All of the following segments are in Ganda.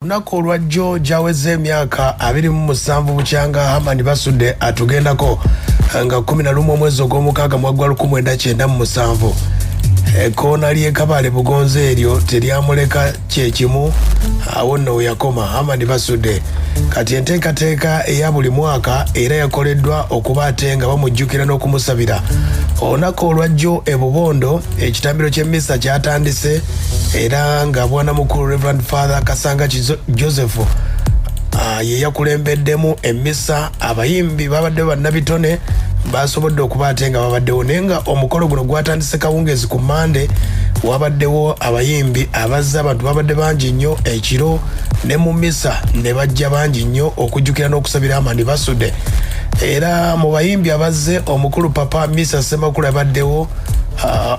Lunaku olwajjo jaweze emyaka 27 bukyanga Hamani Basudde atugendako nga 11 omwezi ogw'omukaaga mwagwa 1997 ekoona ly'e Kabale Bugonze eryo teryamuleka kyekimu awo nno we yakoma Hamani Basudde kati enteekateeka eya buli mwaka era yakoleddwa okuba ate nga bamujjukira n'okumusabira olunaku olwajjo e Bubondo ekitambiro ky'emmisa kyatandise era nga bwana mukulu Reverend Father Kasanga Joseph ye yakulembeddemu emmisa abayimbi babadde bannabitone basobodde okuba ate nga babaddewo naye nga omukolo guno gwatandise kawungezi ku Mande wabaddewo abayimbi abazze abantu babadde bangi nnyo ekiro ne mu mmisa ne bajja bangi nnyo okujjukira n'okusabira Hamani Basudde era mu bayimbi abazze omukulu Papa Misa Ssemakulu abaddewo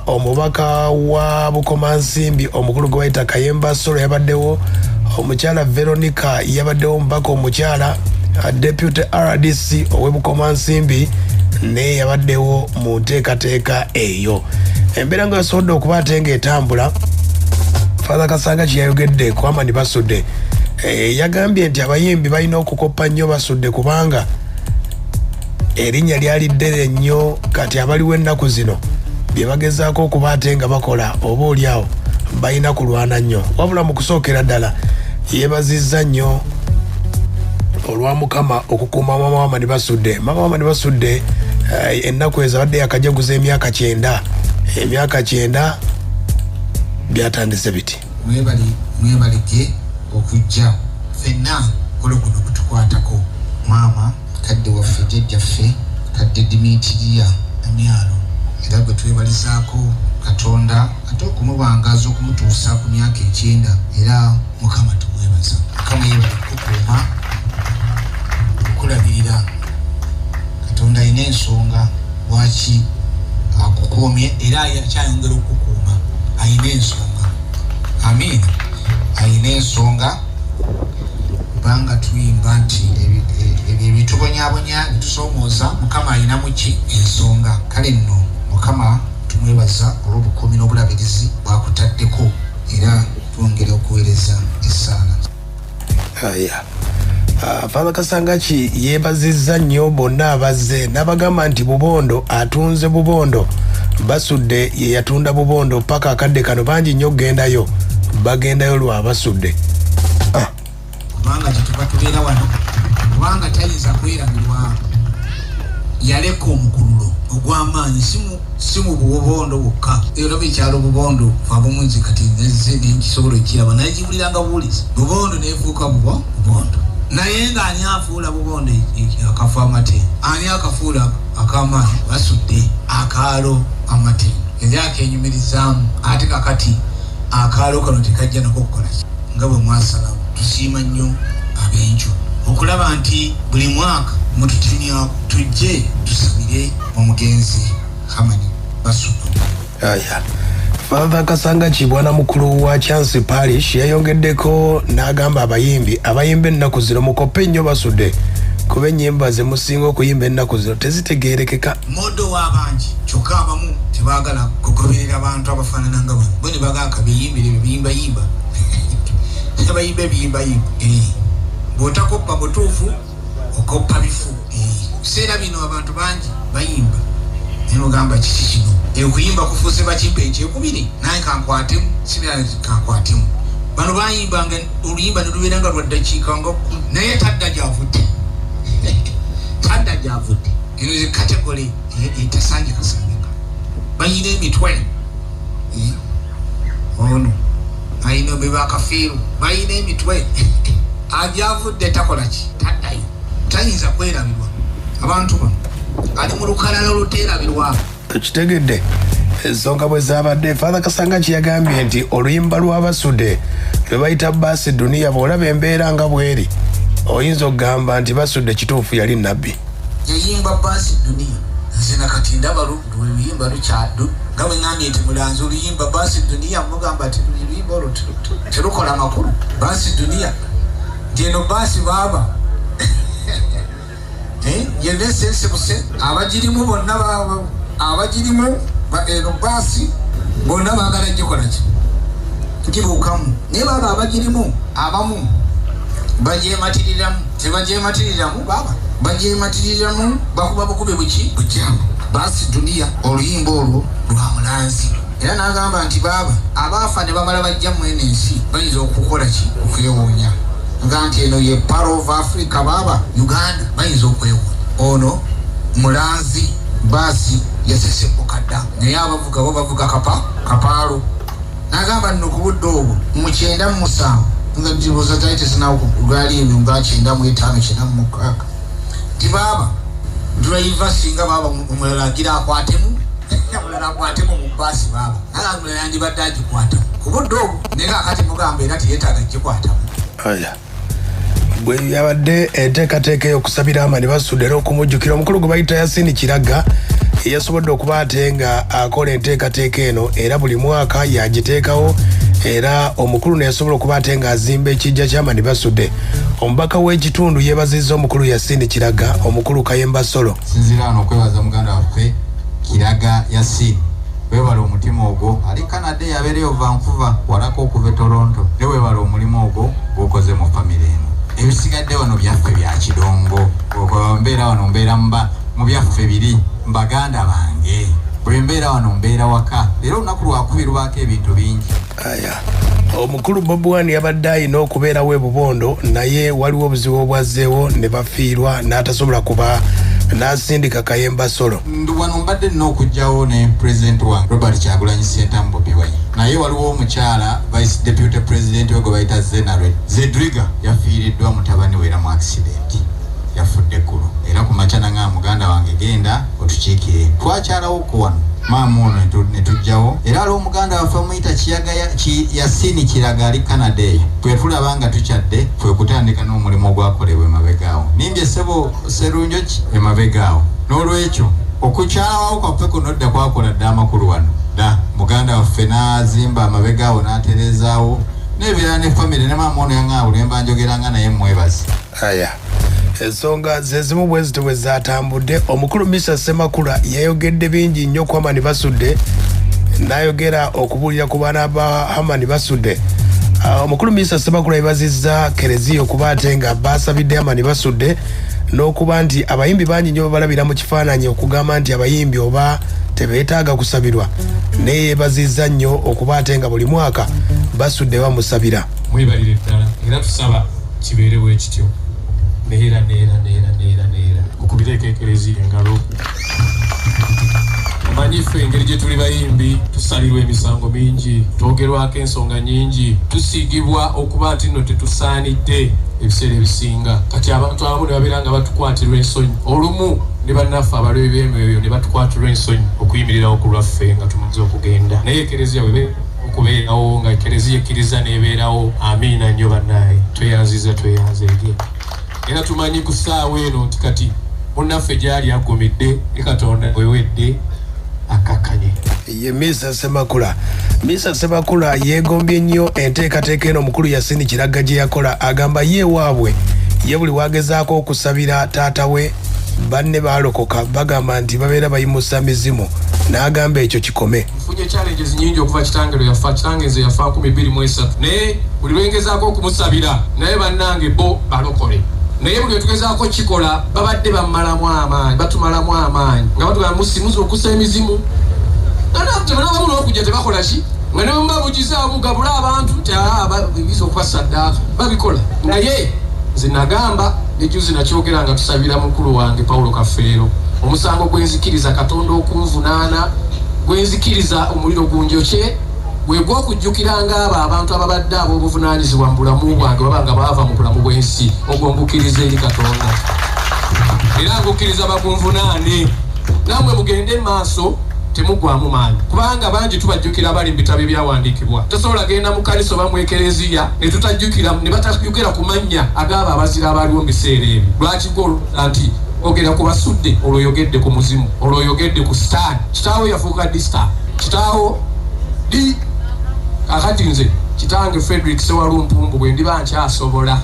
omubaka wa Bukomansimbi omukulu gwe bayita Kayemba Solo yabaddewo omukyala Veronica yabaddewo omubaka omukyala Deputy RDC owe Bukomansimbi ne yabaddewo mu nteekateeka eyo embeera nga yasobodde okuba ate ng'etambula Father Kasanga kye yayogedde ku Hamani Basudde yagambye nti abayimbi balina okukoppa nnyo Basudde kubanga erinnya lyali ddere nnyo kati abaliwo ennaku zino bye bagezaako okuba ate nga bakola oba oliawo balina kulwana nnyo wabula mu kusookera ddala yeebazizza nnyo olwa Mukama okukuuma mama Hamani Basudde. Mama Hamani Basudde ennaku ezo abadde yakajaguza emyaka 9 byatandise biti mwebalike okujja fenna kolo guno kutukwatako mama kadde waffe jjajjaffe kadde Dimitiriya Amyalo era gwe twebalizaako Katonda ate okumubangaza okumutuusa ku myaka 9 era Mukama tumwebaza Mukama yebali kukuuma kulabirira Katonda ayina ensonga lwaki akukuumye era akyayongera okukuuma ayina ensonga amin ayina ensonga kubanga tuyimba nti ebyo bitubonyabonya bitusomooza Mukama ayina muki ensonga kale nno Mukama tumwebaza olw'obukuumi n'obulabirizi bwakutaddeko era twongere okuweereza essaala Father Kasanga yeebazizza nnyo bonna abazze n'abagamba nti Bubondo atunze Bubondo Basudde ye yatunda Bubondo paka akadde kano bangi nnyo gendayo bagendayo lwa Basudde kubanga kituba tubeera wano kubanga tayinza kwerabirwa yaleka omukululo ogw'amaanyi si mu Bubondo bwokka era bikyalo Bubondo faabumunzi kati nze nenkisobola ekiraba naye gibuliranga buwulizi Bubondo neefuuka Bubondo naye nga ani afuula Bubondo akafa amate ani akafuula akamaanyi Basudde akaalo amate emyaka enyumirizaamu ate kakati akaalo kano tekajja nako kukola nga bwe mwasalamu tusiima nnyo ab'enju okulaba nti buli mwaka mututinya tujje tusabire omugenzi Hamani Basudde. Father Kasanga bwana mukulu wa Chance Parish yayongeddeko n'agamba abayimba ennaku zino mukoppe nnyo Basudde kuba ennyimba ze musinga okuyimba ennaku zino tezitegeerekeka modo w'abangi kyokka abamu tebaagala kugoberera abantu abafaanana nga bano bo ne bagaaka biyimbire biyimbayimba tebayimba ebiyimbayimba bw'otakoppa butuufu okoppa bifu biseera bino abantu bangi bayimba naye mugamba kiki kino okuyimba kufuuse bakimpa ekyekubiri naye kankwatemu sibira kankwatemu bano bayimbanga oluyimba ne lubeera nga lwa ddakiika nga naye tadda gyavudde tadda gyavudde eno ze kategole etasangikasangika bayina emitwe ono ayina be bakafiiru bayina emitwe agyavudde takola ki taddayo tayinza kwerabirwa abantu bano ali mu lukalala oluteerabirwa tukitegedde ensonga bwe zaabadde Father Kasanga yagambye nti oluyimba lwa Basudde lwe bayita Baasi Duniya bw'olaba embeera nga bweri oyinza okugamba nti Basudde kituufu yali nabbi yayimba Baasi Duniya nze nakati ndaba luyimba lukyaddu nga bwe ngambye nti mulanzi oluyimba Baasi Duniya mugamba ati luyimba olwo terukola makulu Baasi Duniya nti eno baasi baaba yenna esensebuse abagirimu bonna abagirimu eno baasi bonna baagala gikola ki gibuukamu naye baba abagirimu abamu bajematirilamu tebajematirilamu baba bajematirilamu bakuba bukube buki bujamu basi dunia oluyimba olwo lwa mulanzi era n'agamba nti baba abaafa ne bamala bajja mu ensi bayinza okukola ki okwewuunya nga nti eno ye part of Africa baba Uganda bayinza okwewuunya ono mulanzi basi yasesebuka dda naye abavuga bo bavuga kapaalo n'agamba nno ku budde obwo mu 97 nga ndibuuza taite sinawo lwali ebyo nga 95 nti baba driver singa baba omulala agira akwatemu mulala akwatemu mu basi baba naga mulala yandibadde agikwatamu ku budde obwo naye kakati mugamba era tiyetaaga gikwatamu aya bwe yabadde enteekateeka ey'okusabira Amani Basudde era okumujjukira omukulu gwe bayita Yasini Kiraga yasobodde okuba ate nga akola enteekateeka eno era buli mwaka yagiteekawo era omukulu ne yasobola okuba ate nga azimba ekijja kya Amani Basudde. Omubaka w'ekitundu yeebazizza omukulu Yasini Kiraga omukulu Kayemba Solo. Sinzira wano okwebaza muganda waffe Kiraga Yasini webala omutima ogwo ali Canada yabeereyo Vancouver walako okuva Toronto ne webala omulimu ogwo gwokoze mu famire eno ebisigadde wano byaffe bya kidongo okwambeera wano mbeera mu byaffe biri mbaganda bange bwe mbeera wano mbeera waka leero olunaku lwakubiri lwako ebintu bingi aya omukulu Bobi Wine yabadde ayina okubeerawo ebubondo naye waliwo obuzibu obwazzeewo ne bafiirwa n'atasobola kuba n'asindika Kayemba Solo. Wano mbadde nina okujjawo ne president wa Robert Kyagulanyi Ssentamu Bobi Wine naye waliwo omukyala vice deputy president we gwe bayita Zedriga yafiiriddwa mutabani we era mu accident yafudde eggulo era ku makya nanga muganda wange genda otukiikire twakyalawo ku wano maama ono ne tujjawo era aliwo omuganda waffe omuyita Yasini Kiraga ali Canada eyo twe tulaba nga tukyadde fwe kutandika n'omulimu ogwakolebwa emabegaawo nimbye ssebo Serunjoki emabegaawo n'olwekyo okukyalawo kwaffe kuno dda kwakola dda amakulu wano dda muganda waffe n'azimba amabegaawo n'aterezaawo n'ebeera ne famire ne maama ono yangaawulemba njogeranga naye mwebazi aya ensonga zezimu bwe zito bwe zaatambudde omukulu Mr. Ssemakula yayogedde bingi nnyo ku Amani Basudde n'ayogera okubuulira ku baana ba Amani Basudde. Omukulu Mr. Ssemakula yabazizza Kereziya okuba ate nga baasabidde Amani Basudde n'okuba nti abayimbi bangi nnyo babalabira mu kifaananyi okugamba nti abayimbi oba tebeetaaga kusabirwa naye yeebazizza nnyo okuba ate nga buli mwaka Basudde bamusabira. Mwebalire ddala era tusaba kibeerewo ekityo neera okubireka Ekereziya engalo omanyi ffe engeri gye tuli bayimbi tusalirwa emisango mingi twogerwako ensonga nyingi tusiigibwa okuba nti nno tetusaanidde ebiseera ebisinga kati abantu abamu ne babeera nga batukwatirwa ensonyi olumu ne bannaffe abalwebi b'emyoyo ne batukwatirwa ensonyi okuyimirirawo ku lwaffe nga tumaze okugenda naye Ekereziya webe okubeerawo nga Ekereziya ekkiriza n'ebeerawo amiina nnyo bannaye tweyanzize ege era tumanyi ku ssaawa eno nti kati munnaffe gyali agumidde ne Katonda wewedde akakanye. Ye Mr. Ssemakula. Mr. Ssemakula yeegombye nnyo enteekateeka eno omukulu Yasini Kiraga gye yakola agamba ye waabwe ye buli wagezaako okusabira taata we banne baalokoka bagamba nti babeera bayimusa mizimu n'agamba ekyo kikome. Nfunye challenges nyingi okuva kitange lwe yafa kitange nze yafa 2023 naye buli lwengezaako okumusabira naye bannange bo balokole naye buli wetugezaako kikola babadde batumalamu amaanyi nga batugamba musimuzi okussa emizimu tebanaabamu n'okujja tebakola ki nga ne bamubabugizaamu gabula abantu biza okuba saddaaka babikola naye nze nagamba ejuzi nakyogera nga tusabira mukulu wange Paulo Kafeero omusango gwenzikiriza Katonda okunvunaana gwenzikiriza omuliro gunjokye gwegwa okujjukiranga abo abantu ababadde ab'obuvunaanyizibwa mu bulamu bwange babanga baava mu bulamu bw'ensi ogwo ngukiriza eri Katonda era ngukkiriza bagunvunaane namwe mugende maaso temugwamu maanyi kubanga bangi tubajjukira bali mu bitabo ebyawandiikibwa tosobola genda mu kanisa oba mu Ekereziya ne tutajjukira ne batajjukira ku mannya ag'abo abazira abaliwo mu biseera ebyo lwaki nti ogera ku basudde olwoyogedde ku muzimu olwoyogedde ku sitaani kitaawo yafuuka ddi sitaani kitaawo di kakati nze kitange Frederick Ssewalumpumbu bwe ndiba nkyasobola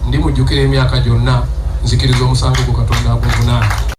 ndi mujjukira emyaka gyonna nzikiriza omusango gwo Katonda agunvunaana